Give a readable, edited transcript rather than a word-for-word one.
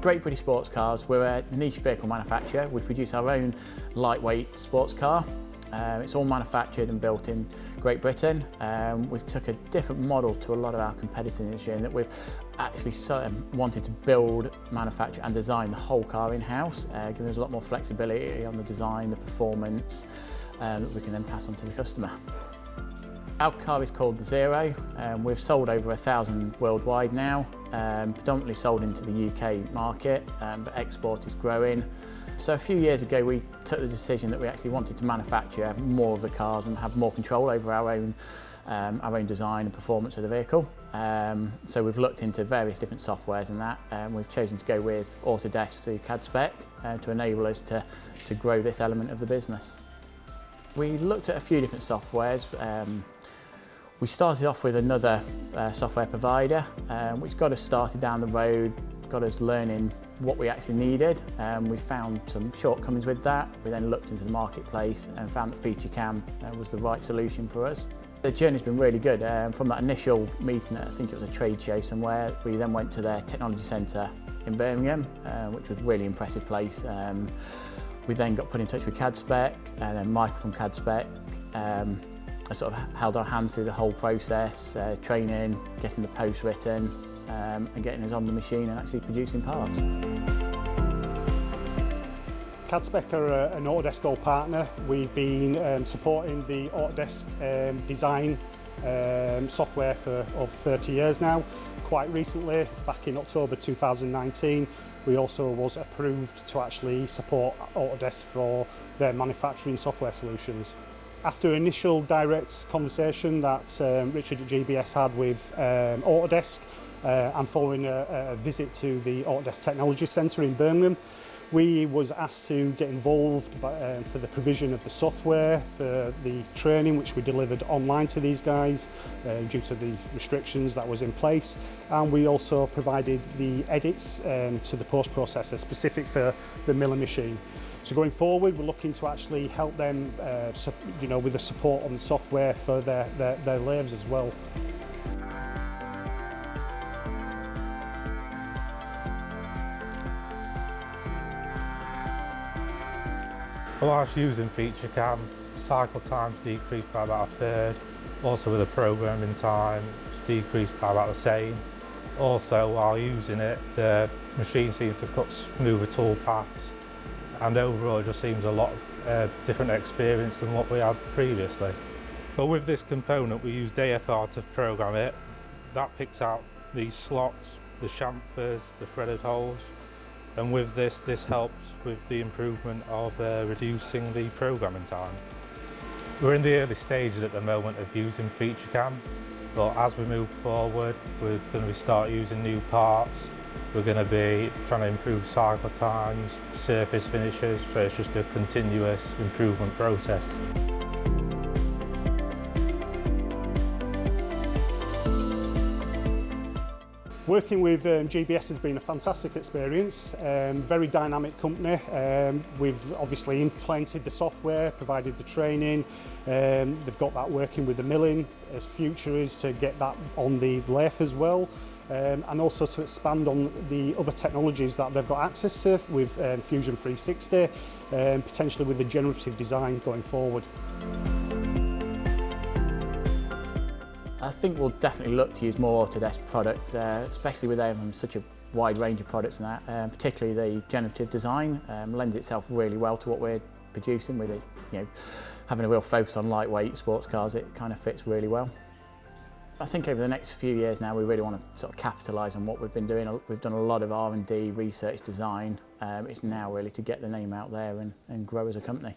Great British Sports Cars, we're a niche vehicle manufacturer. We produce our own lightweight sports car. It's all manufactured and built in Great Britain. We've took a different model to a lot of our competitors in the industry in that we've actually wanted to build, manufacture and design the whole car in-house, giving us a lot more flexibility on the design, the performance, that we can then pass on to the customer. Our car is called the Zero. We've sold over 1,000 worldwide now, predominantly sold into the UK market, but export is growing. So a few years ago we took the decision that we actually wanted to manufacture more of the cars and have more control over our own design and performance of the vehicle. So we've looked into various different softwares and that, and we've chosen to go with Autodesk through Cadspec to enable us to grow this element of the business. We looked at a few different softwares. We started off with another software provider, which got us started down the road, got us learning what we actually needed. We found some shortcomings with that. We then looked into the marketplace and found that FeatureCAM was the right solution for us. The journey's been really good. From that initial meeting, I think it was a trade show somewhere, we then went to their technology centre in Birmingham, which was a really impressive place. We then got put in touch with Cadspec, and then Michael from Cadspec. I sort of held our hands through the whole process, training, getting the post written, and getting us on the machine and actually producing parts. Cadspec are an Autodesk Gold partner. We've been supporting the Autodesk design software for over 30 years now. Quite recently, back in October 2019, we also was approved to actually support Autodesk for their manufacturing software solutions. After initial direct conversation that Richard at GBS had with Autodesk and following a visit to the Autodesk Technology Centre in Birmingham, we was asked to get involved for the provision of the software, for the training which we delivered online to these guys due to the restrictions that was in place, and we also provided the edits to the post-processor specific for the milling machine. So going forward, we're looking to actually help them with the support on the software for their lathes as well. Whilst using FeatureCAM, cycle times decreased by about a third. Also with the programming time, it's decreased by about the same. Also, while using it, the machine seems to cut smoother tool paths, and overall it just seems a lot different experience than what we had previously. But with this component we used AFR to program it. That picks out these slots, the chamfers, the threaded holes, and with this helps with the improvement of reducing the programming time. We're in the early stages at the moment of using FeatureCAM, but as we move forward we're going to start using new parts. We're going to be trying to improve cycle times, surface finishes, so it's just a continuous improvement process. Working with GBS has been a fantastic experience, very dynamic company. We've obviously implemented the software, provided the training, they've got that working with the milling, as future is to get that on the lathe as well. And also to expand on the other technologies that they've got access to with Fusion 360, potentially with the generative design going forward. I think we'll definitely look to use more Autodesk products, especially with them such a wide range of products and that, particularly the generative design lends itself really well to what we're producing with it. Having a real focus on lightweight sports cars, it kind of fits really well. I think over the next few years now we really want to sort of capitalise on what we've been doing. We've done a lot of R&D, research, design. It's now really to get the name out there and grow as a company.